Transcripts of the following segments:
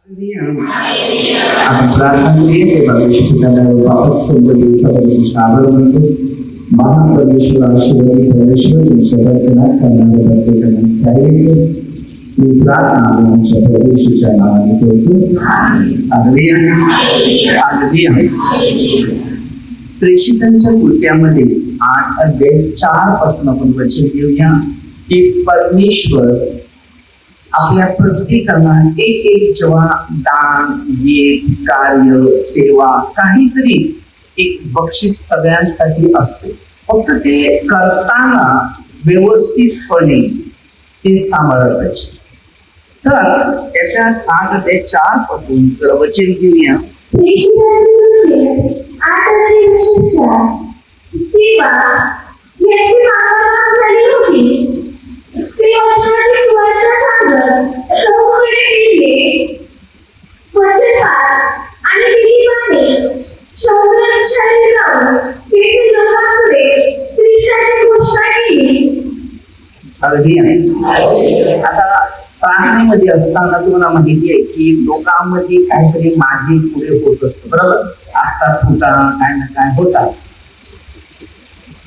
आपण प्रार्थना करूया ते परमेश्वराला वापस संत दिवसापर्यंत आभार मानतो. महान परमेश्वर आशीर्वादी परमेश्वर तुमच्या वचनात सांगणाऱ्या प्रत्येकाला सहाय्य मी प्रार्थना आमच्या परमेश्वराच्या नावाने करतो. Hallelujah hallelujah. प्रेषितांच्या कृत्यामध्ये 8:4 पासून आपण वचन घेऊया की परमेश्वर आपल्या प्रत्येकाला एक जेव्हा दान येत कार्य सेवा काहीतरी एक बक्षीस सगळ्यांसाठी असते. फक्त ते करताना व्यवस्थितपणे ते सांभाळलं पाहिजे. तर त्याच्यात 8:4 पासून जर वचन घेऊया. आता प्रार्थनेमध्ये असताना तुम्हाला माहिती आहे की लोकांमध्ये काहीतरी मागे पुढे होत असतो, बरोबर. असा फुटा काय ना काय होता.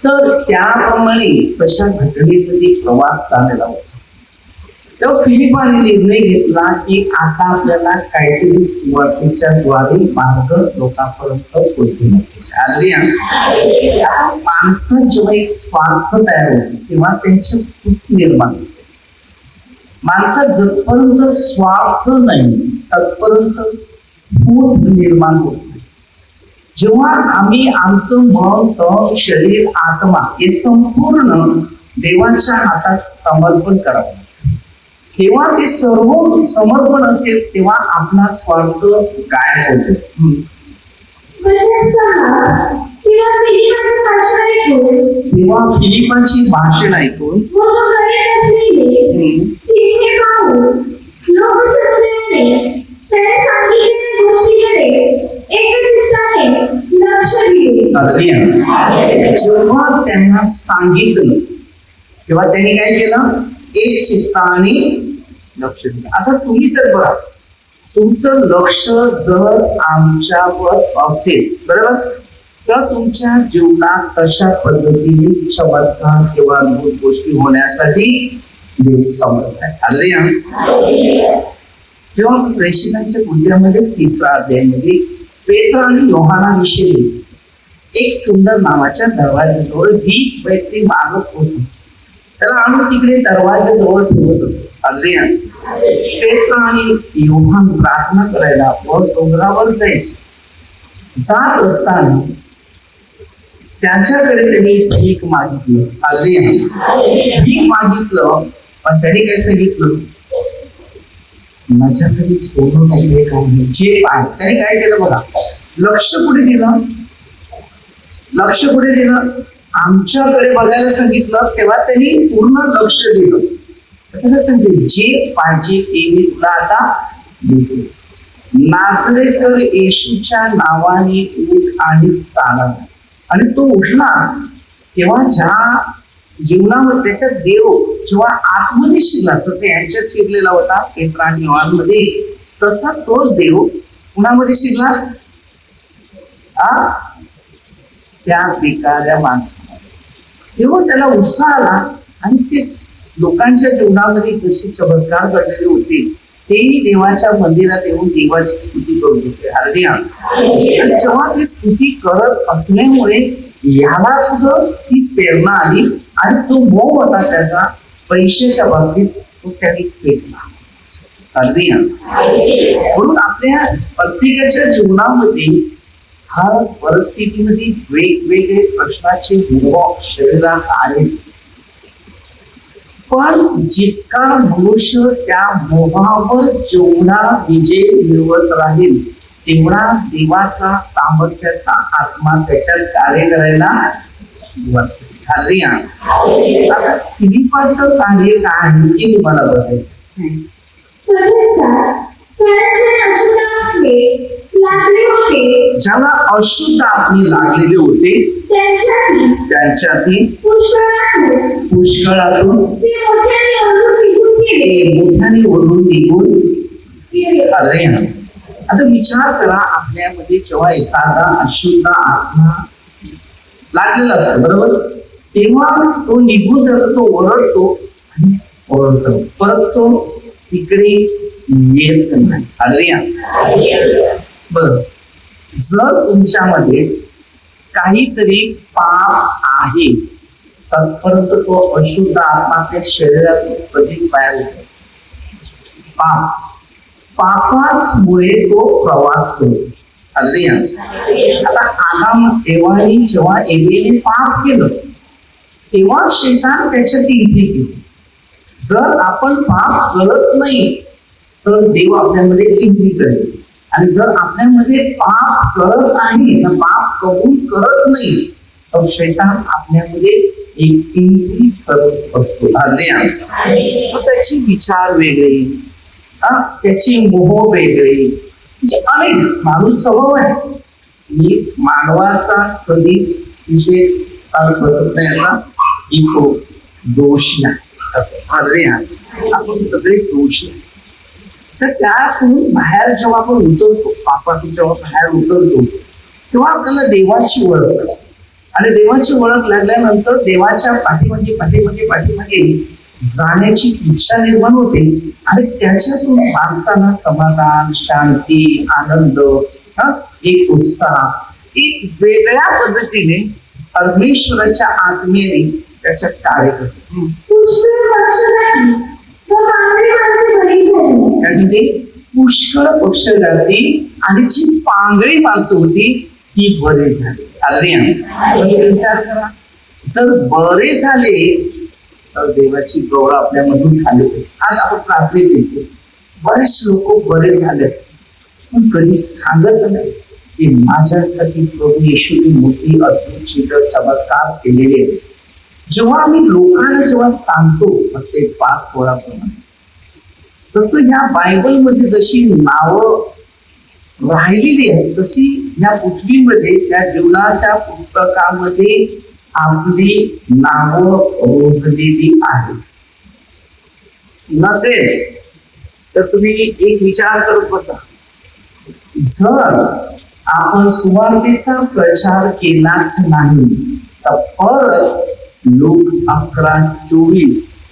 तर त्याप्रमाणे तशा घटनेमध्ये प्रवास झालेला होता. तेव्हा फिलिपाने निर्णय घेतला की आता आपल्याला काहीतरी सुवार्तेच्या द्वारे मार्ग लोकांपर्यंत पोहोचवला. माणसं जेव्हा एक स्वार्थ तयार होते तेव्हा त्यांची फूट निर्माण होते. माणसात जतपर्यंत स्वार्थ नाही तत्पर्यंत फूट निर्माण होत नाही. जेव्हा आम्ही आमचं मन तन शरीर आत्मा हे संपूर्ण देवाच्या हातात समर्पण करावं, तेव्हा ते सर्व समर्पण असेल तेव्हा आपला स्वार्थ गायब होतो. तेव्हा फिलिपाची भाषण ऐकून जेव्हा त्यांना सांगितलं तेव्हा त्यांनी काय केलं, एक चित्ताने लक्ष दिलं. आता तुम्ही जर बघा, तुमचं लक्ष जर आमच्यावर असेल, बरोबर, तर तुमच्या जीवनात तशा पद्धतीने चमत्कार किंवा अद्भुत गोष्टी होण्यासाठी देव समर्थ आहे. हालेलुया. जेव्हा प्रेषितांच्या कृत्यामध्येच 3रा अध्यायामध्ये पेत्र आणि योहाना विषयी एक सुंदर नावाच्या दरवाजाजवळ भीक व्यक्ती मागत होती. त्याला आणून तिकडे दरवाजाजवळ ठेवत असत. हालेलुया. पेत्र आणि योहान प्रार्थना करायला वर डोंगरावर जायचे. जात असताना त्याच्याकडे त्यांनी भीक मागितलं. हालेलुया. भीक मागितलं, पण त्यांनी काय सांगितलं, माझ्याकडे सोनं नाही काही जे आहे. त्याने काय केलं बघा, लक्ष कुठे दिलं, लक्ष कुठे दिलं, आमच्याकडे बघायला सांगितलं. तेव्हा त्यांनी पूर्ण लक्ष दिलं. कसं सांगितलं, जे पाहिजे ते मी तुला आता देतो. नासरेकर येशूच्या नावाने उठ आणि चाला. आणि तो उठला तेव्हा ज्या जीवनामध्ये त्याच्या देव जेव्हा आतमध्ये शिरला, जसं यांच्यात शिरलेला होता पेत्र आणि योहानमध्ये, तसाच तोच देव कुणामध्ये शिरला, त्या बेकाऱ्या माणसाला. तेव्हा त्याला उत्साह आला आणि ते लोकांच्या जीवनामध्ये जसे चमत्कार घडलेले होते तेही देवाच्या मंदिरात येऊन देवाची स्तुती करत होते. हालेलुया. आणि जेव्हा ते स्तुती करत असल्यामुळे याला सुद्धा ती प्रेरणा आली आणि जो मोह होता त्याचा पैशाच्या बाबतीत तो त्यांनी फेकला. हालेलुया. म्हणून आपल्या प्रत्येकाच्या जीवनामध्ये हर परिस्थितीमध्ये वेगवेगळे प्रश्नाचे मोह शरीरात आहेत. पण जितका मनुष्य त्या मोहावर जेवढा विजय मिळवत राहील तेवढा देवाचा सामर्थ्याचा आत्मा त्याच्यात कार्य करायला सुरुवात केली. हालेलुया. आता फिलिपाचं कार्य काय आहे हे तुम्हाला बघायचं. ज्याला अशुद्ध आत्मे लागलेले होते त्यांच्यातील पुष्कळातून मोठ्याने ओढून निघून आता विचार करा, आपल्यामध्ये जेव्हा एखादा अशुद्ध आत्मा लागलेला असतो बरोबर, तेव्हा तो निघून जातो, तो ओरडतो आणि ओरडतो, परत तो तिकडे येत नाही. बर, जर तुमच्यामध्ये काहीतरी पाप आहे तत्पर्यंत तो अशुद्ध आत्मा त्या शरीरातून कधीच बाहेर होतो. पापामुळे तो प्रवास करतो. आता आदाम एव्हाने जेव्हा एवेने पाप केलं तेव्हा शैतान त्याच्यात एंट्री केली. जर आपण पाप करत नाही तर देव आपल्यामध्ये एंट्री करेल, आणि जर आपल्यामध्ये पाप करत आहे, पाप कबूल करत नाही, तर शैतान आपल्यामध्ये एक एंट्री करत असतो. त्याची विचार वेगळे, त्याची मोह वेगळे, म्हणजे अनेक माणूस स्वभाव आहे. मी मानवाचा कधीच विषय बसत नाही असा की तो दोषी आहे. आपण सगळे दोषी. तर त्यातून बाहेर जेव्हा आपण उतरतो, पापातून जेव्हा बाहेर उतरतो तेव्हा आपल्याला देवाची ओळख असते, आणि देवाची ओळख लागल्यानंतर देवाच्या पाठीमागे जाण्याची इच्छा निर्माण होते, आणि त्याच्यातून माणसाला समाधान, शांती, आनंद, एक उत्साह, एक वेगळ्या पद्धतीने परमेश्वराच्या आत्मेने त्याच्यात कार्य करतो. त्यासाठी पुष्कळ पक्ष घातली आणि जी पांगळी माणसं होती ती बरे झाली. विचार करा, जर बरे झाले तर देवाची गौरव आपल्यामधून झाली. आज आपण प्रार्थनेत येतो, बरेच लोक बरे झाले पण कधी सांगत नाही की माझ्यासाठी प्रभू येशूने मोठी अद्भुत चित्र चमत्कार केलेले आहे. जेव्हा आम्ही लोकांना जेव्हा सांगतो प्रत्येक 5 वेळाप्रमाणे, तसं ह्या बायबलमध्ये जशी नावं राहिलेली आहेत तशी ह्या पृथ्वीमध्ये त्या जीवनाच्या पुस्तकामध्ये आपली नावं रोजलेली आहेत. नसेल तर तुम्ही एक विचार करत बसा, जर आपण सुवार्तेचा प्रचार केलाच नाही तर परत लोक 11:24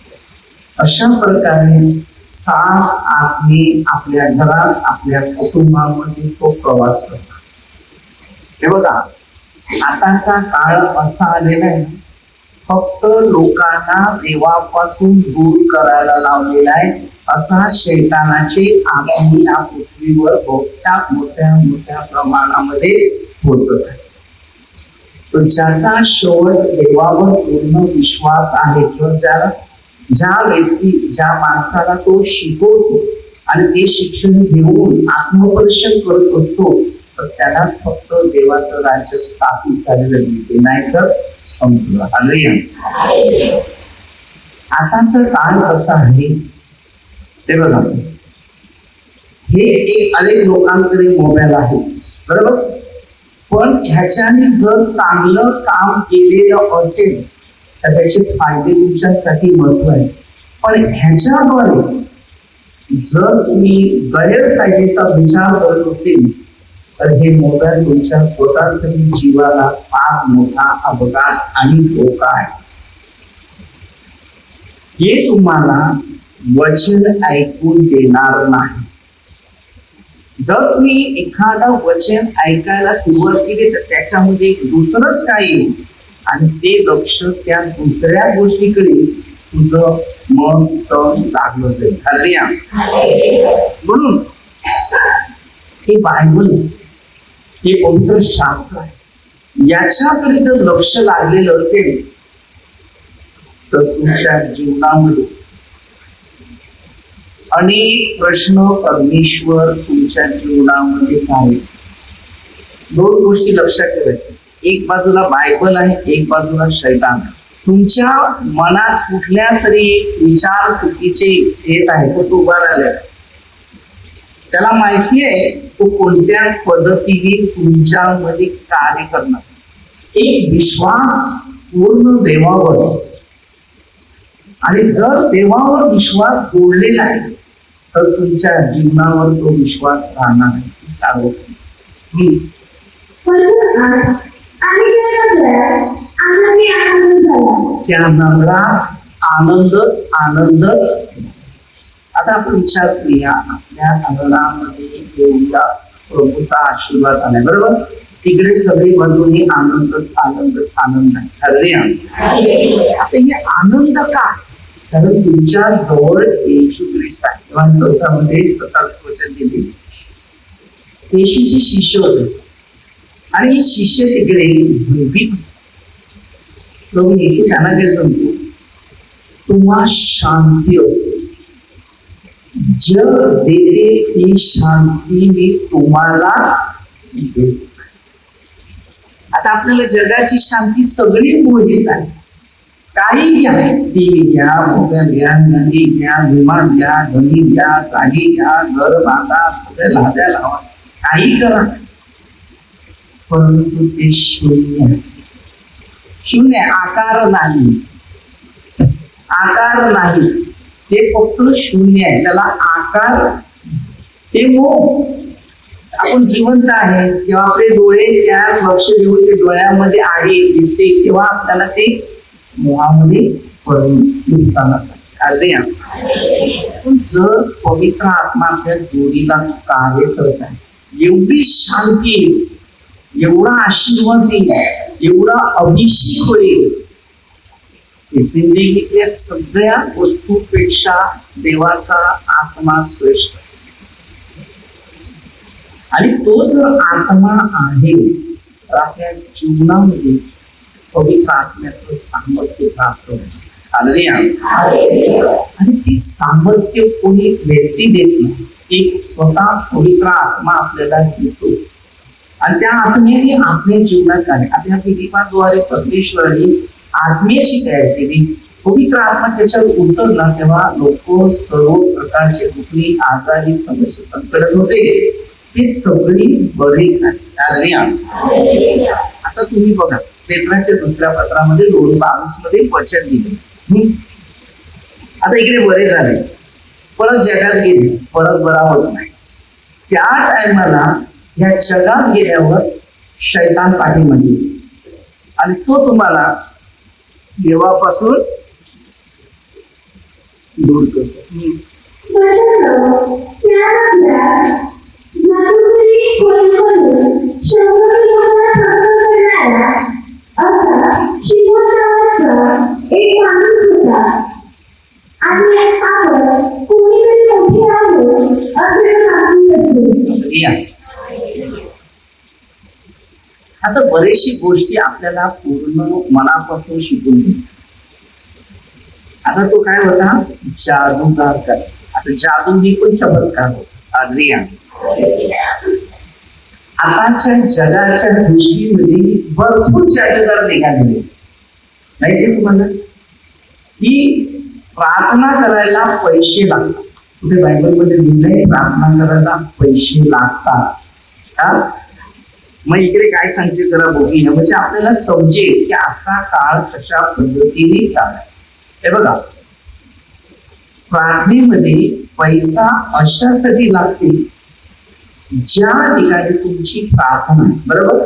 अशा प्रकारे 7 आत्मे आपल्या घरात, आपल्या कुटुंबामध्ये तो प्रवास करतात. हे बघा, आताचा काळ असा आलेला आहे, फक्त लोकांना देवापासून दूर करायला लावलेला आहे. असा शैतानाचे आत्मे या पृथ्वीवर मोठ्या प्रमाणामध्ये पोहोचत आहे. तर ज्याचा शेवट देवावर पूर्ण विश्वास आहे, किंवा ज्या माणसाला तो शिकवतो आणि ते शिक्षण घेऊन आत्मपरीक्षण करत असतो, तर त्यालाच फक्त देवाचं राज्य स्थापित झालेलं दिसते, नाहीतर संपलं. आताचा काळ कसा आहे ते बघा. हे एक अनेक लोकांकडे मोबाईल आहेच बरोबर, पण ह्याच्याने जर चांगलं काम केलेलं असेल तर त्याचे फायदे तुमच्यासाठी महत्व आहे. पण ह्याच्याद्वारे जर तुम्ही गैरफायद्याचा विचार करत असेल तर हे मोबाईल तुमच्या स्वतःसाठी जीवाला फार मोठा अपघात आणि धोका आहे. हे तुम्हाला वचन ऐकून देणार नाही. जर तुम्ही एखादा वचन ऐकायला सुरुवात केली तर त्याच्यामध्ये दुसरंच काही आणि ते लक्ष त्या दुसऱ्या गोष्टीकडे तुझं मन तण लागलं जाईल. म्हणून हे बायबल, हे पवित्र शास्त्र आहे, याच्याकडे जर लक्ष लागलेलं असेल तर तुमच्या जीवनामध्ये अनेक प्रश्न परमेश्वर तुमच्या जीवनामध्ये पाहू. 2 गोष्टी लक्षात ठेवायच्या, एक बाजूला बायबल आहे, एक बाजूला शैतान. तुमच्या मनात कुठल्या तरी विचार चुकीचे येत आहे, तो उभा राहिला, त्याला माहिती आहे तो कोणत्या पद्धतीने तुमच्यामध्ये कार्य करणार. एक विश्वास पूर्ण देवावर, आणि जर देवावर विश्वास जोडलेला आहे तर तुमच्या जीवनावर तो विश्वास राहणार नाही. सार्वत्रिक त्या नगरात आनंदच आनंदच. आता आपण विचार करूया, आपल्या अंगणामध्ये एवढा प्रभूचा आशीर्वाद आलाय, बरोबर. तिकडे सगळी बाजूने आनंदच आनंदच आनंद आहे. आता हे आनंद का? कारण तुमच्या जवळ येशू ख्रिस्त आहे. तेव्हा 4 मध्ये 27 वचन दिले, येशूचे शिष्य होते आणि हे शिष्य तिकडे भयभीत. प्रभू येशू त्यांना काय सांगतो, तुम्हा शांती असेल. जग देते ती शांती मी तुम्हाला देतो. आता आपल्याला जगाची शांती सगळी मोहित आहे. काही घ्या, टीव्ही घ्या, मोबाईल घ्या, नदी घ्या, विमान घ्या, जमीन घ्या, जागी घ्या, घर बांधा, सगळे लाद्या लावा, काही करा, परंतु ते शून्य आहे. शून्य, आकार नाही, आकार नाही, ते फक्त शून्य आहे. त्याला आकार, ते मोह. आपण जिवंत आहे तेव्हा आपले डोळे त्या लक्ष देऊन ते डोळ्यामध्ये आहे दिसते, तेव्हा आपल्याला ते मोहामध्ये पडून नुकसान. पण जर पवित्र आत्मा आपल्या जोडीला कार्य करत आहे, एवढी शांती, एवढा आशीर्वाद येईल, एवढा अभिषेक होईल, जिंदगीतल्या सगळ्या वस्तूपेक्षा देवाचा आत्मा श्रेष्ठ. आणि तो जर आत्मा आहे तर आपल्या जीवनामध्ये पवित्र आत्म्याचं सामर्थ्य प्राप्त होतं. आणि ती सामर्थ्य कोणी व्यक्ती देत नाही, एक स्वतः पवित्र आत्मा आपल्याला देतो. आणि त्या आत्म्याने आपल्या जीवनात आहे. आपल्या फिलिपाद्वारे परमेश्वराने आत्म्याची तयारी केली. पवित्र आत्मा त्याच्यावर उतरला तेव्हा लोक सर्व प्रकारचे कुठली आजारी समस्या संकट होते ते सगळी बरी झाली. आता तुम्ही बघा, पेत्राच्या 2 पत्रामध्ये 2:22 मध्ये वचन दिले, आता इकडे बरे झाले, परत जगात गेले, परत बरा होत नाही. त्या टायमाला या जगात गेल्यावर शैतान पाठीमध्ये आणि तो तुम्हाला देवापासून दूर करतो. आता बरेचशी गोष्टी आपल्याला पूर्ण मनापासून शिकून घ्यायचं. आता तो काय होता, जादूगार कर. आता जादू ही पण चमत्कार होता. आताच्या जगाच्या दृष्टीमध्ये भरपूर जादूगार निघालेले नाही ते तुम्हाला, की प्रार्थना करायला पैसे लागतात. कुठे बायबलमध्ये लिहिलंय प्रार्थना करायला पैसे लागतात का? मग इकडे काय सांगते जरा बघूया, म्हणजे आपल्याला समजेल की आजचा काळ कशा पद्धतीने चाललाय. हे बघा, प्रार्थनेमध्ये पैसा अशासाठी लागते ज्या ठिकाणी तुमची प्रार्थना आहे, बरोबर,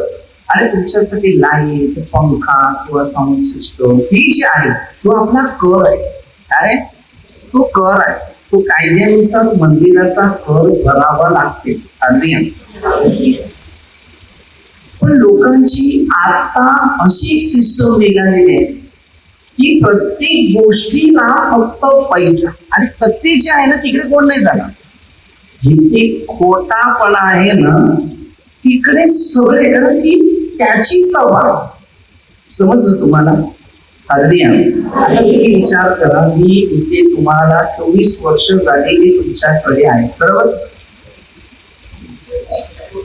आणि तुमच्यासाठी लाईट, पंखा किंवा साऊंड सिस्टम ही जी आहे तो आपला कर आहे. काय तो कर आहे, तो कायद्यानुसार मंदिराचा कर भरावा लागते. पण लोकांची आता अशी सिस्टम निघालेली आहे की प्रत्येक गोष्टीला फक्त पैसा, आणि सत्य जे आहे ना तिकडे कोण नाही झाला. जिथे खोटापणा आहे ना तिकडे सगळे, कारण की त्याची सवय. समजलं तुम्हाला? आता तुम्ही विचार करा, मी इथे तुम्हाला 24 वर्ष झालेली तुमच्याकडे आहे, बरोबर.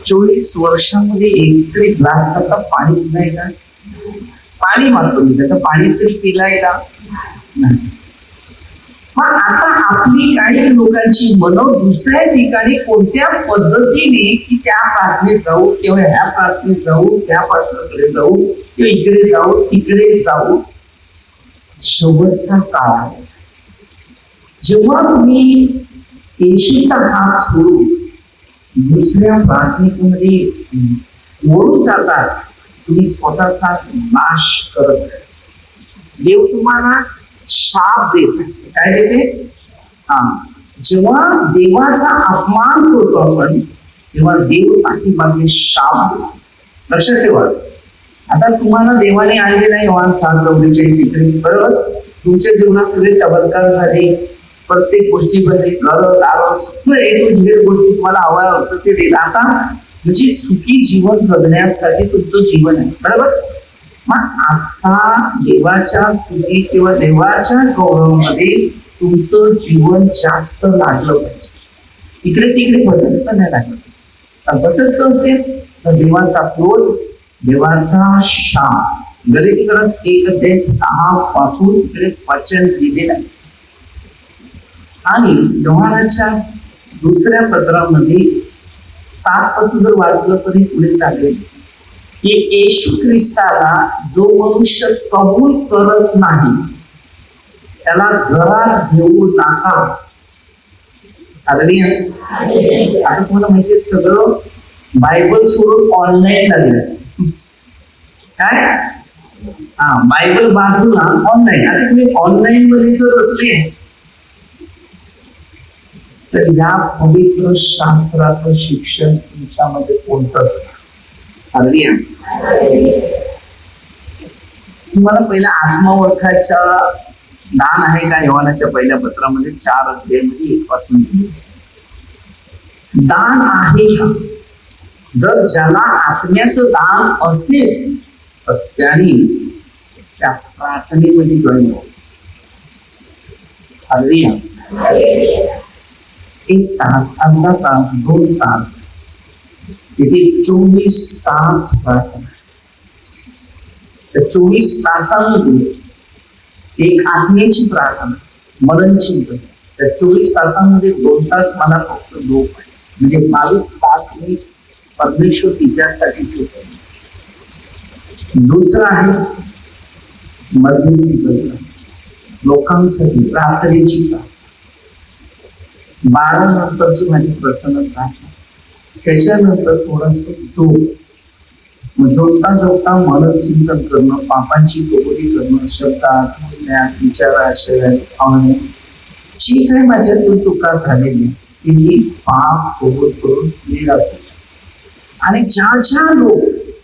24 वर्षामध्ये इकडे ग्लासाचा पाणी पिलाय का? पाणी मागतो मी, तर पाणी तरी पिलाय का? नाही. मग आता आपली काही लोकांची मनं दुसऱ्या ठिकाणी कोणत्या पद्धतीने की त्या प्रार्थनेत जाऊ किंवा ह्या प्रार्थनेत जाऊ, त्या पात्राकडे जाऊ किंवा इकडे जाऊ तिकडे जाऊ. शेवटचा काळ आहे जेव्हा तुम्ही येशूचा हात सोडून दुसऱ्या प्रार्थनेमध्ये वळून जातात, तुम्ही स्वतःचा नाश करत आहे. देव तुम्हाला शाप देत. काय देते? जेव्हा देवाचा अपमान करतो आपण, तेव्हा देव पाठीमागे शाप देतो. लक्षात ठेवा. आता तुम्हाला देवाने आणलेला आहे योहान 7:44 इकडे, बरोबर? तुमच्या जीवनात सगळे चमत्कार झाले, प्रत्येक गोष्टीमध्ये घर दार सगळं एक गोष्टी तुम्हाला हव्या होतं ते देत. आता म्हणजे सुखी जीवन जगण्यासाठी तुमचं जीवन आहे, बरोबर? मग आता देवाच्या स्तुती किंवा देवाच्या गौरवामध्ये तुमचं जीवन जास्त लागलं पाहिजे. इकडे तिकडे भटकत नाही लागलं. भटकत असेल तर देवाचा क्रोध, देवाचा शाप. गलातीकरास 1:6 पासून इकडे वचन दिलेलं आहे. आणि योहानाच्या दुसऱ्या पत्रामध्ये 7 पासून जर वाचलं तरी पुढे चालेल की येशू ख्रिस्ताला जो मनुष्य कबूल करत नाही त्याला घरात घेऊ नका. आता तुम्हाला माहितीये सगळं बायबल सोडून ऑनलाईन लागलं. काय? बायबल बाजूला ऑनलाईन. आता तुम्ही ऑनलाईन मध्ये जर असले तर या पवित्र शास्त्राचं शिक्षण तुमच्यामध्ये कोणतंच नाही. तुम्हाला पहिला आत्मा ओळखायचा दान आहे का? योहानाच्या पहिल्या पत्रामध्ये 4 अध्यायामध्ये 1 पासून दान आहे का? जर ज्याला आत्म्याचं दान असेल तर त्याने त्या प्रार्थनेमध्ये जॉईन हो. 1 तास, अर्धा तास, 2 तास, तिथे 24 तास प्रार्थना. त्या 24 तासांमध्ये एक आत्म्याची प्रार्थना, मरण चिंतन. त्या 24 तासांमध्ये 2 तास मला फक्त झोप आहे. म्हणजे 22 तास मी परमेश्वर तिच्यासाठी ठेवतो. दुसरं आहे मध्यस्थी करणं लोकांसाठी, प्रार्थनेची प्रार्थना. 12 नंतरची माझी प्रसन्न प्रार्थना. त्याच्यानंतर थोडस झोप. झोपता झोपता मन चिंतन करणं, पापांची कबुली करणं, शब्दात विचारात जी काही माझ्यातून चुका झालेली ती मी पाप कबूल करून राहतो. आणि ज्या ज्या लोक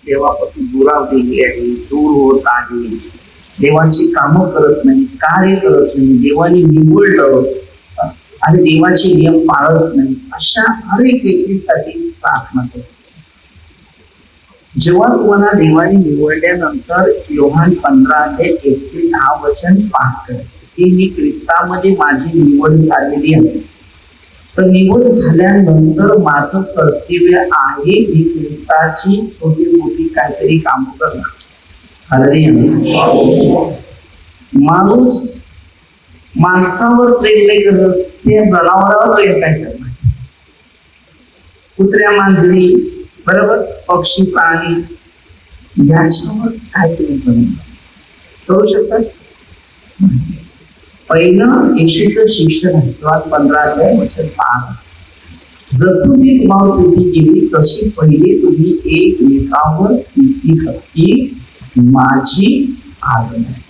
देवापासून दुरावलेली आहे, दूर होत आहे, देवाची कामं करत नाही, कार्य करत नाही, देवाने निवडलं आणि देवाचे नियम पाळत नाही, अशा हर एक व्यक्तीसाठी प्रार्थना करतो. जेव्हा तुम्हाला देवाने निवडल्यानंतर योहान 15:1-10 वचन पाठ करायचं की मी ख्रिस्तामध्ये माझी निवड झालेली आहे. तर निवड झाल्यानंतर माझं कर्तव्य आहे मी ख्रिस्ताची छोटी मोठी काहीतरी काम करणार. माणूस माणसावर प्रेम नाही करत, त्या जनावरावर प्रेम काय करणार? कुत्र्या, मांजरी, बरोबर, पक्षी, प्राणी याच्यावर काय प्रेम करू शकतात? पहिलं येशूचं शिक्षण आहे. 15:5. जसं मी तुम्हाला प्रीती केली तशी पहिले तुम्ही एकमेकावर प्रीती करा, ही माझी आज्ञा आहे.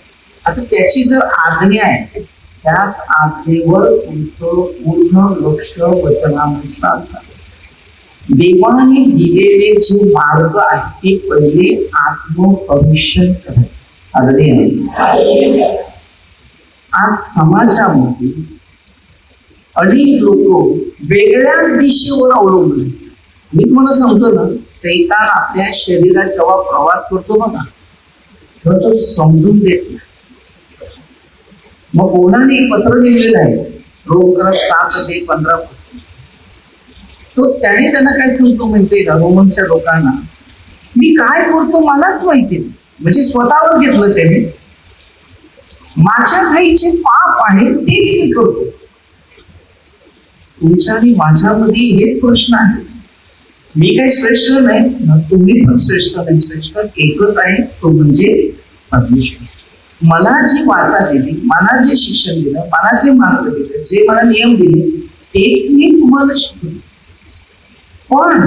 आता त्याची जर आज्ञा आहे त्याच आज्ञेवर तुमचं पूर्ण लक्ष वचनानुसार चालायचं. देवाने दिलेले जे मार्ग आहेत ते पहिले आत्मपरीक्षण करायचं. आज समाजामध्ये अनेक लोक वेगळ्याच दिशेवर अवलंबून. मी तुम्हाला सांगतो ना, सैतान आपल्या शरीरात जेव्हा प्रवास करतो ना तेव्हा तो समजून देत नाही. मग कोणाने एक पत्र लिहिलेलं आहे रोमकर 7:15 तो त्याने त्यांना काय सांगतो माहितीये का? रोमनच्या लोकांना मी काय करतो मलाच माहिती नाही. म्हणजे स्वतःवर घेतलं त्याने. माझ्या काही जे पाप आहे तेच मी करतो. तुमच्या आणि माझ्यामध्ये हेच प्रश्न आहे. मी काही श्रेष्ठ नाही, तुम्ही पण श्रेष्ठ नाही. श्रेष्ठ एकच आहे, तो म्हणजे परमेश्वर. मला जी वाचा दिली, मला जे शिक्षण दिलं, मला जे मार्ग दिले, जे मला नियम दिले तेच मी तुम्हाला शिकवतो. पण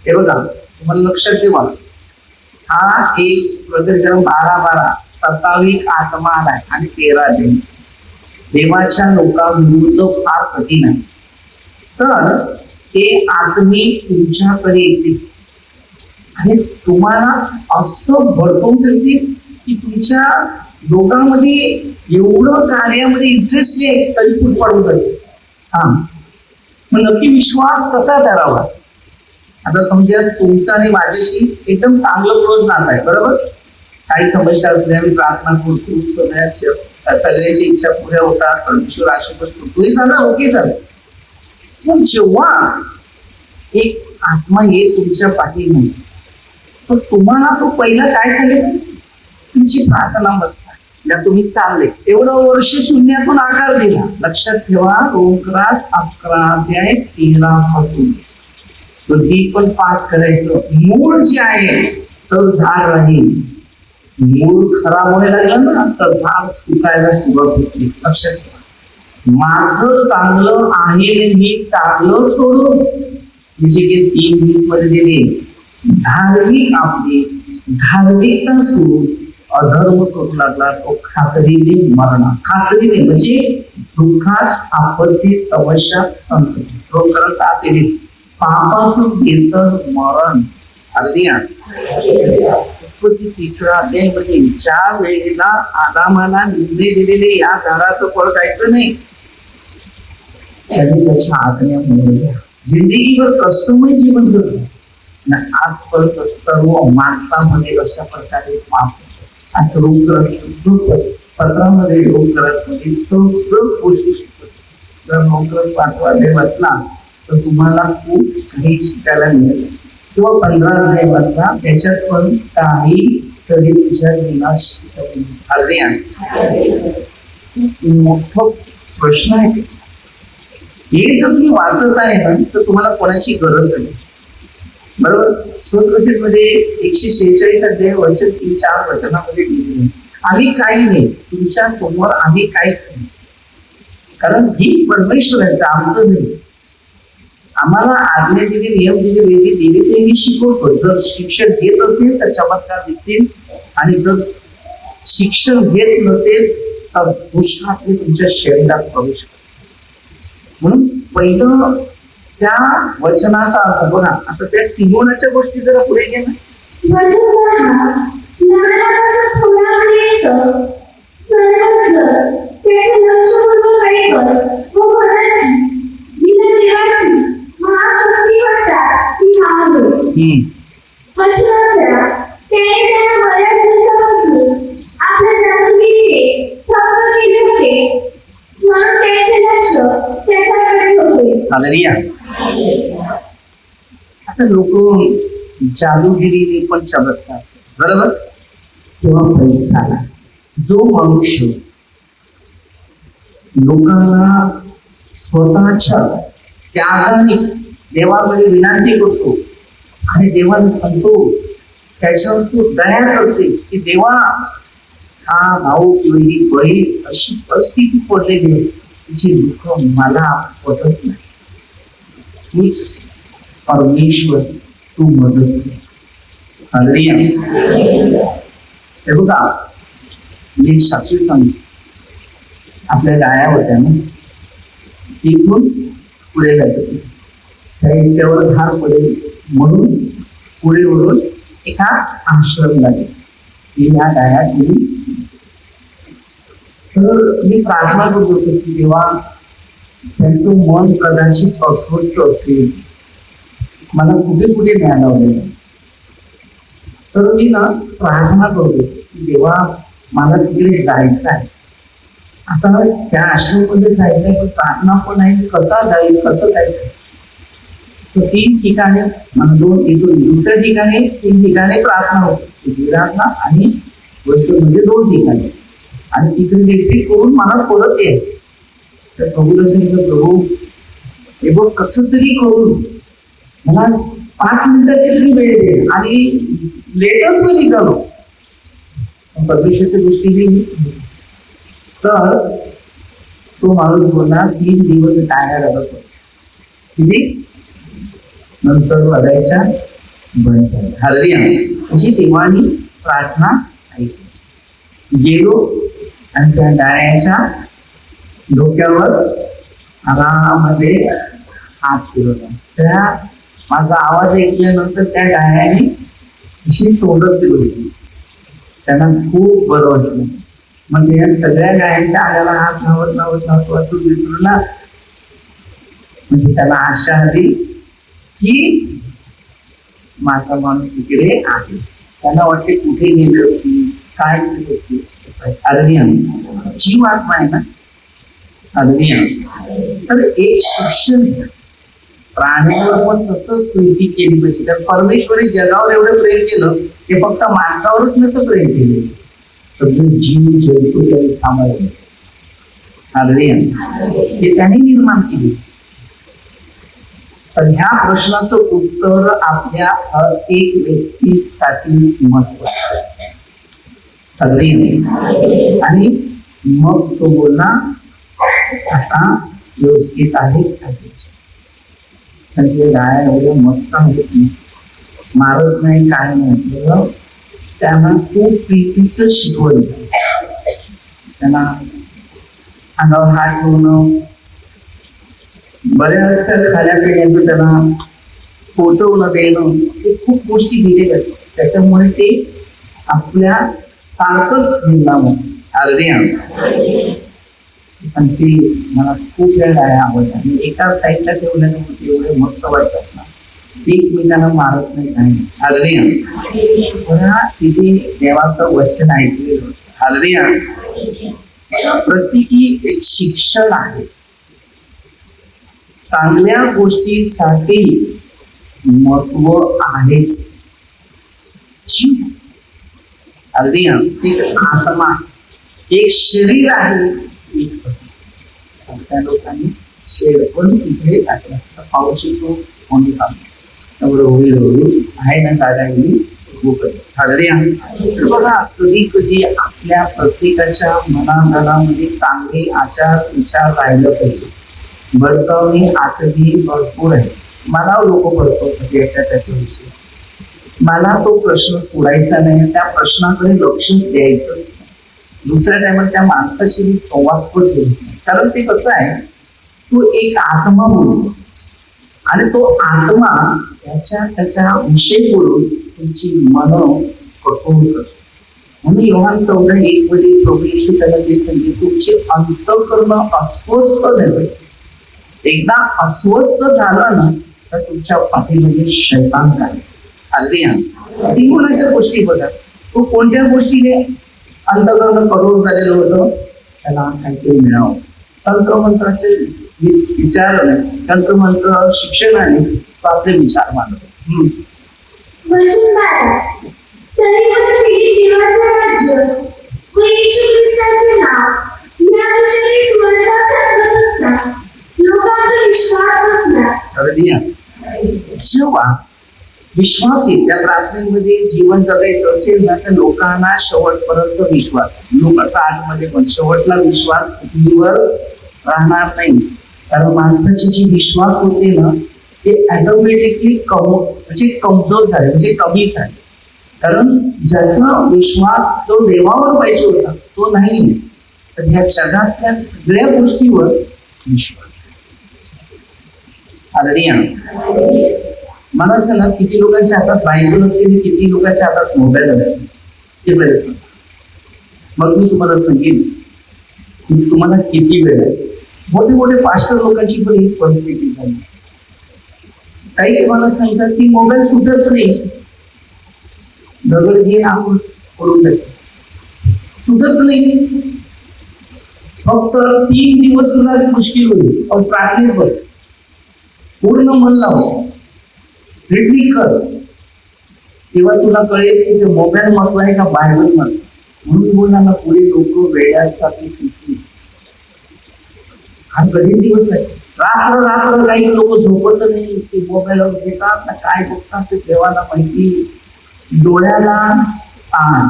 हे बघा, तुम्हाला लक्षात ठेवा, हा एक प्रकरण 12-12 सात्विक आत्मा आलाय आणि 13 देव. देवाच्या लोकांविरुद्ध फार कठीण आहे. तर ते आत्मे तुमच्याकडे येतील आणि तुम्हाला असं भडकवून ठेवतील की तुमच्या लोकांमध्ये एवढं कार्यामध्ये इंटरेस्ट आहे तरी फूट पाडून जाईल. हा, मग नक्की विश्वास कसा करावा? आता समजा तुमचा आणि माझ्याशी एकदम चांगलं क्लोज नातं आहे, बरोबर. काही समस्या असल्या मी प्रार्थना करतो, सगळ्याची इच्छा पुऱ्या होतात, परमेश्वर आशीर्वाद करतोही झालं, ओके झालं. पण जेव्हा एक आत्मा ये तुमच्या पाठीमध्ये, तर तुम्हाला तो पहिला काय सांगेल? तुमची प्रार्थना बसता या तुम्ही चालले एवढं वर्ष शून्यातून आकार दिला. लक्षात ठेवा, रोमक्रास 11:13 पासून कधी पण पाठ करायचं. मूळ जे आहे तर झाड राहील. मूळ खराब व्हायला लागलं ना तर झाड सुकायला सुरुवात होते. लक्षात ठेवा, माझं चांगलं आहे मी चांगलं सोडून, म्हणजे की 3:20 मध्ये दिले, धार्मिक आपली धार्मिकता सोडून अधर्म करू लागला तो खात्रीने मरणार. खात्रीने म्हणजे दुःखास, आपत्ती, समस्या, संकट. रोमक्रास 7:23 पापाचं वेतन मरण. अगदी 3रा अध्यायामध्ये ज्या वेळेला आदामाला निर्णय दिलेले या झाडाचं फळ खायचं नाही, त्यांनी त्याच्या आज्ञेमुळे जिंदगीवर कष्टमय जीवन जगलं. आजपर्यंत सर्व माणसामध्ये अशा प्रकारे पाप असं रोमक्रास पत्रामध्ये रोमक्रासमध्ये सगळं गोष्टी शिकवतो. जर रोमक्रास 5वा अध्याय वाचला तर तुम्हाला खूप काही शिकायला मिळेल, किंवा 15 अध्याय वाचला त्याच्यात पण काही तरी तुझ्या जीवनात शिकायला मोठा प्रश्न आहे. हे जर तुम्ही वाचत आहे ना तर तुम्हाला कोणाची गरज नाही, बरोबर. स्वतःशील मध्ये 146 अध्याय वचन 3-4 वचनामध्ये लिहिलेले आम्ही काही नाही, तुमच्या समोर आम्ही काहीच नाही, कारण ही परमेश्वराचं आमचं नाही. आम्हाला आज्ञा दिली, नियम दिले, वेदी दिली ते मी शिकवतो. जर शिक्षण घेत असेल तर चमत्कार दिसतील, आणि जर शिक्षण घेत नसेल तर दुष्ट आत्मे तुमच्या शरीरात प्रवेश करतात. म्हणून पहिलं त्या वचनाचा अर्थ बघा. आता त्या सिमोनाच्या गोष्टी जरा पुढे घ्या ना. आता लोक जादूगिरीने पण चमत्कार, बरोबर. तेव्हा पैसा जो मनुष्य लोकांना स्वतःच्या त्यागाने देवाकडे विनंती करतो आणि देवाला सांगतो, त्याच्यावर तो दया करते की देवा हा भाऊ किंवा ही बहीण अशी परिस्थिती पडलेली आहे, तिची दुःख मला पटत नाही, तूच परमेश्वर तू मदत कर. हे बघा, मी साक्षी सांगतो, आपल्या गाया होत्या ना, तिथून पुढे जायचं त्यावर धार पडेल म्हणून पुढे वळून एका आश्रम लागेल की ह्या गाया तुम्ही. तर मी प्रार्थना करत होतो की देवा त्यांचं मन कदाचित अस्वस्थ असेल, मला कुठे कुठे न्याय लावलेलं. तर मी ना प्रार्थना करतो की देवा मला तिकडे जायचं आहे, आता त्या आश्रममध्ये जायचं आहे, पण प्रार्थना पण आहे, कसा जाईल कसं काय. तर 3 ठिकाणी इथून दुसऱ्या ठिकाणी 3 ठिकाणी प्रार्थना होती, विराटला आणि वैश्वमध्ये 2 ठिकाणी, आणि तिकडे एंट्री करून मला परत यायचं. तर प्रभूला सांगितलं, प्रभू हे बघ कसं तरी करून मला 5 मिनिटाची तरी वेळ दे, आणि लेटच मी निघालो परमेश्वराच्या दृष्टीने. तर तो माणूस बोलला 3 दिवस टाळ्या रडत होता. किती नंतर रडायच्या बंद झाल्या. हालेलुया. म्हणजे देवानी प्रार्थना ऐकली. गेलो आणि त्या डाळ्याच्या डोक्यावर आरामामध्ये हात फिरवला. त्या माझा आवाज ऐकल्यानंतर त्या डाळ्याने अशी तोंडत फिरवली. त्यांना खूप बरं वाटलं. मग त्या सगळ्या गायांच्या अंगाला हात लावत लावत लावतो असं विसरला. म्हणजे त्याला आशा आली की माझा माणूस इकडे आहे. त्यांना वाटते कुठे गेले असेल, काय केलं असेल. असं आहे. हालेलुया. जीव आत्मा आहे ना. हालेलुया. तर एक शिक्षण प्राण्यांवर पण तसंच प्रीती केली पाहिजे. तर परमेश्वरी जगावर एवढं प्रेम केलं ते फक्त माणसावरच नव्हतं प्रेम केले, सगळे जीव जंतू त्यांनी सांभाळले. हालेलुया. ते त्यांनी निर्माण केले. तर ह्या प्रश्नाचं उत्तर आपल्या हर एक व्यक्तीसाठी महत्वाचं आहे. हालेलुया. आणि मग तो बोलला आता व्यवस्थित आहे. सगळे गाय एवढं मस्त आहेत, मारत नाही काय नाही. त्यांना खूप प्रीतीचं शिकवलं. त्यांना अंगावर हात ठेवणं, बऱ्याचशा खाण्यापिण्याचं त्यांना पोचवणं देणं, असे खूप गोष्टी दिलेल्या आहेत. त्याच्यामुळे ते आपल्या सारखंच निर्माण. हालेलुया. सांगते मला खूप या गाया आवडतात. मी एका साईडला ठेवल्यानंतर एवढे मस्त वाटतात ना, एकमेकांना मारत नाही काही. हालेलुया. बघा तिथे देवाचं वचन ऐकलेलं. हालेलुया. प्रत्येकी एक शिक्षण आहे. चांगल्या गोष्टीसाठी महत्व आहेच. जीव. हालेलुया. एक आत्मा, एक शरीर आहे. त्या लोकांनी शेड पण तिथे टाकला. पाहू शकतो कोणी काम एवढं होईल आहे ना जागा बघा. कधी कधी आपल्या प्रत्येकाच्या मनामध्ये चांगले आचार विचार राहिलं पाहिजे. बळकावणी आतही भरपूर आहे. मला लोक बळकवतात याच्या त्याच्याविषयी. मला तो प्रश्न सोडायचा नाही, त्या प्रश्नाकडे लक्ष द्यायचंच. दुसऱ्या टायमाला त्या माणसाशी मी संवाद पण घेत नाही. कारण ते कसं आहे, तो एक आत्मा बोलतो आणि तो आत्मा त्याच्या विषय बोलून तुमची मन कठोर करतो. म्हणून योहान 14:1 मध्ये प्रभू येशू त्याला ते सांगितले, तुमचे अंतःकरण अस्वस्थ नाही. एकदा अस्वस्थ झालं ना तर तुमच्या पाठीमध्ये शैतान काय. हालेलुया. सिंहोनाच्या गोष्टी बघा. तो कोणत्या गोष्टीने अंतःकरण कठोर झालेलं होतं, त्याला काहीतरी मिळावं. तंत्रमंत्राचे विचार, तंत्रमंत्र शिक्षणाने तो आपले विचार मांडतो. जेव्हा विश्वास येईल त्या प्रार्थनेमध्ये जीवन जगायचं असेल ना तर लोकांना शेवटपर्यंत विश्वास. लोक आतमध्ये पण शेवटला विश्वास पृथ्वीवर राहणार नाही. कारण माणसाची जी विश्वास होते ना ते ऑटोमॅटिकली म्हणजे कमजोर झाले, म्हणजे कमी झाले. कारण ज्याचा विश्वास जो देवावर पाहिजे होता तो नाही, तर ह्या जगातल्या सगळ्या गोष्टीवर विश्वास. हालेलुया. मला सांगा किती लोकांच्या हातात बायबल असते, किती लोकांच्या हातात मोबाईल असते, ते पहिले सांगा. मग मी तुम्हाला सांगेन की तुम्हाला किती वेळ आहे. मोठे मोठे पास्टर लोकांची पण हीच परिस्थिती झाली. काही तुम्हाला सांगतात की मोबाईल सुटत नाही, दगड घेऊन आपण पडून जातो, सुटत नाही. फक्त 3 दिवस तुला मुश्किल होईल, पण प्रार्थनेत बस, पूर्ण मन लाव, रिट्रीट कर, तेव्हा तुला कळेल की ते मोबाईल महत्व आहे का बायबल महत्व. म्हणून बोलणार पुढे लोक वेळासाठी किती हा कठीण दिवस आहे. रात्र रात्र काही लोक झोपत नाही, ते मोबाईलवर घेतात ना, काय बघतात ते देवाला माहिती. डोळ्याला ताण,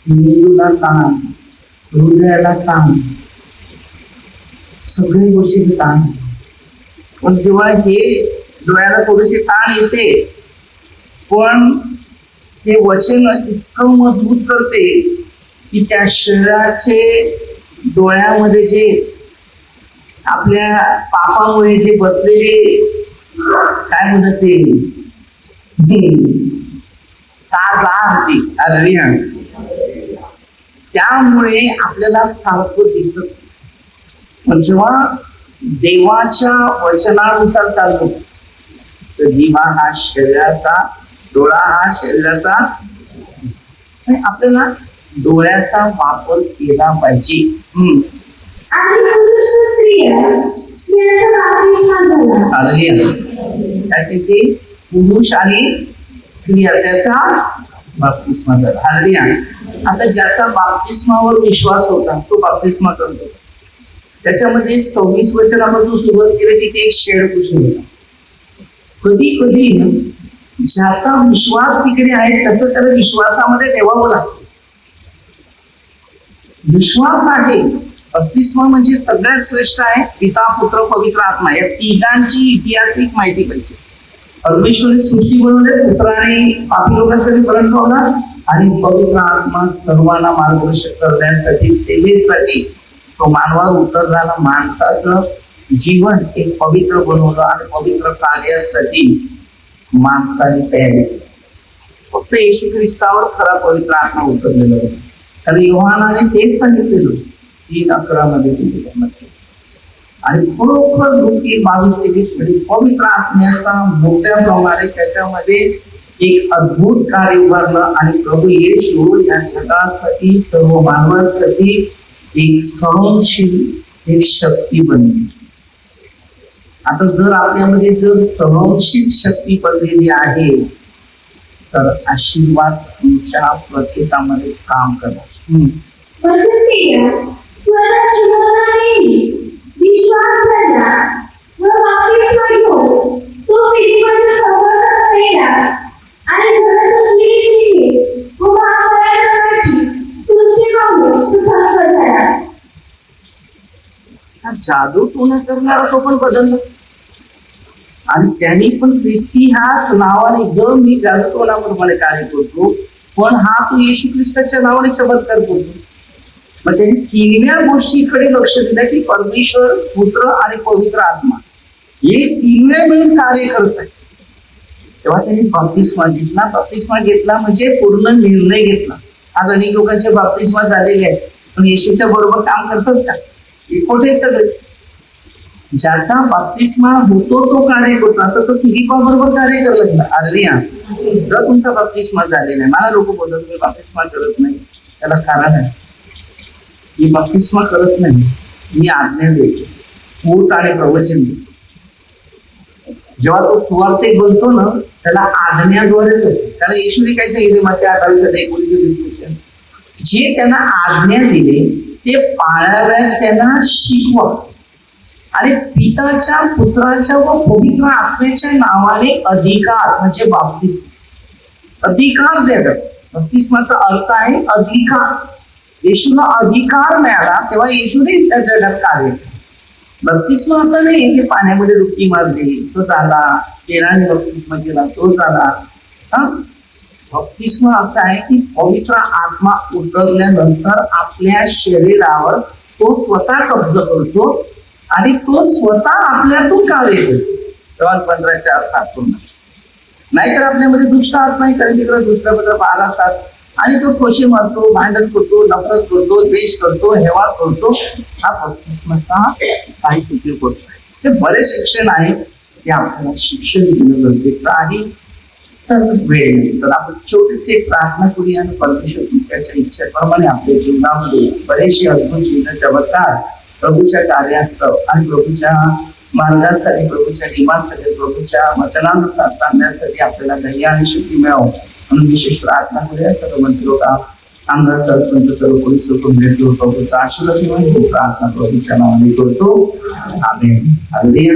मेंदूला ताण, हृदयाला ताण. सगळी गोष्टी ताण येते. पण जेव्हा हे डोळ्याला थोडीशी ताण येते, पण ते वचन इतकं मजबूत करते की त्या शरीराचे डोळ्यामध्ये जे आपल्या पापामुळे जे बसलेले काय म्हणतात ते त्यामुळे आपल्याला सारखं दिसत. पण जेव्हा देवाच्या वचनानुसार चालतो तर दिवा हा शरीराचा, डोळा हा शरीराचा. आपल्याला डोळ्याचा वापर केला पाहिजे. पुरुष आणि स्त्रिया त्याचा बाप्तिस्मा झाला. हालेलुया. आता ज्याचा बाप्तिस्मावर विश्वास होता तो बाप्तिस्मा करतो. त्याच्यामध्ये 26 वचनापासून सुरुवात केली तिथे एक शेड पुसून होता. कधी कधी ज्याचा विश्वास तिकडे आहे तसं त्याला विश्वासामध्ये ठेवावं लागतं. विश्वास आहे. बाप्तिस्मा म्हणजे सगळ्यात श्रेष्ठ आहे. पिता, पुत्र, पवित्र आत्मा या तिघांची ऐतिहासिक माहिती पाहिजे. परमेश्वराने सृष्टी बनवले, पुत्राने पापी लोकांसाठी मरण पावला आणि पवित्र आत्मा सर्वांना मार्गदर्शन करण्यासाठी, सेवेसाठी तो मानवावर उतरला. माणसाचं जीवन एक पवित्र बनवलं आणि पवित्र कार्यासाठी माणसाने तयारी केली. फक्त येशू ख्रिस्तावर खरा पवित्र आत्मा उतरलेला होता. कारण योहानाने तेच सांगितलेलं 3:11 मध्ये. आणि खरोखर 22-23 मध्ये पवित्र आत्म्याचा मोठ्या प्रमाणे त्याच्यामध्ये एक अद्भुत कार्य उभारलं आणि प्रभू येशू या जगासाठी, सर्व मानवासाठी एक सहनशील एक शक्ती बनली. आता जर आपल्यामध्ये जर सहनशील शक्ती बनलेली आहे तर आशीर्वाद तुमच्या प्रत्येकामध्ये काम करा. विश्वास धरला व बाप्तिस्मा घेऊन तो फिलिपमध्ये सहवासात राहिला आणि घरात असलेली शिखे व महापराक्रमाची कृत्ये पाहून तो थक्क झाला. जादू टोना करणारा तो पण बदलला आणि त्यांनी पण ख्रिस्ती ह्याच नावाने, जर मी जादू टोनाप्रमाणे कार्य करतो पण हा तो येशू ख्रिस्ताच्या नावाने चमत्कार करतो. मग त्यांनी 3व्या गोष्टीकडे लक्ष दिलं की परमेश्वर, पुत्र आणि पवित्र आत्मा हे 3 मिळून कार्य करत आहेत. तेव्हा त्यांनी बाप्तिस्मा घेतला. बाप्तिस्मा घेतला म्हणजे पूर्ण निर्णय घेतला. आज अनेक लोकांचे बाप्तिस्मा झालेले आहेत पण येशूच्या बरोबर काम करतात का? हे कुठे सगळे ज्याचा बाप्तिस्मा होतो तो कार्य करतो. आता तो फिलिपा बरोबर कार्य करत नाही. हालेलुया. जर तुमचा बाप्तिस्मा झालेला आहे, मला लोक बोलतात तुम्ही बाप्तिस्मा करत नाही, त्याला कारण आहे. मी बाप्तिस्मा करत नाही, मी आज्ञा देतो, पोट आणि प्रवचन देतो. जेव्हा तो सुवार्तिक बनतो ना त्याला आज्ञाद्वारेच होतो. त्याला येशूने काय सांगितले मागच्या 28-19 जे त्यांना आज्ञा दिले ते पाळाव्यास त्यांना शिकवा आणि पिताच्या, पुत्राच्या व पवित्र आत्म्याच्या नावाने अधिकार म्हणजे बाप्तिस्मा अधिकार द्यावा. बाप्तिस्माचा अर्थ आहे अधिकार. येशूला अधिकार मिळाला तेव्हा येशूने त्या जगात कार्य केलं. बाप्तिस्मा असं नाही की पाण्यामध्ये डुबकी मारली तो झाला, तेलाने बाप्तिस्मा केला तो झाला. बाप्तिस्मा असा आहे की पवित्र आत्मा उतरल्यानंतर आपल्या शरीरावर तो स्वतः कब्जा करतो आणि तो स्वतः आपल्यातून कार्य करतो. तेव्हा 15:4-7 नाहीतर आपल्यामध्ये दुष्ट आत्मा आहे. कारण तिकडे दुसऱ्या पत्र 12:7 आणि तो खोशी मारतो, भांडण करतो, नफरत करतो, द्वेष करतो, हेवा करतो. हा बाप्तिस्माचा काहीच उपयोग होत नाही. ते बरेच शिक्षण आहे ते आपल्याला शिक्षण देणं गरजेचं आहे. तर वेळ नाही तर आपण छोटीशी एक प्रार्थना करूया आणि परमेश्वर त्याच्या इच्छेप्रमाणे आपल्या जीवनामध्ये बरेचसे अद्भुत चिन्ह चमत्कार प्रभूच्या कार्यास्तव आणि प्रभूच्या मार्गासाठी, प्रभूच्या नियमासाठी, प्रभूच्या वचनानुसार चालण्यासाठी आपल्याला धैर्य आणि शक्ती मिळावं म्हणून विशेष प्रार्थना करूया. सर्व मंत्री लोक, आमदार सरपंच, सर्व पोलीस लोक भेटतो प्रभूचा आशीर्वाद घेऊन प्रार्थना प्रभूच्या नावाने करतो. आमेन. हालेलुया.